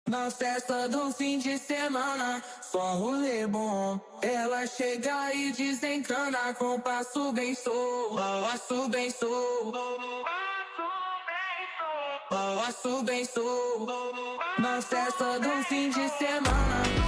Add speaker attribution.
Speaker 1: Na festa do fim de semana, só rolê bom. Ela chega e desencana com passo bem solto, passo bem solto, passo bem solto. Na festa do fim de semana.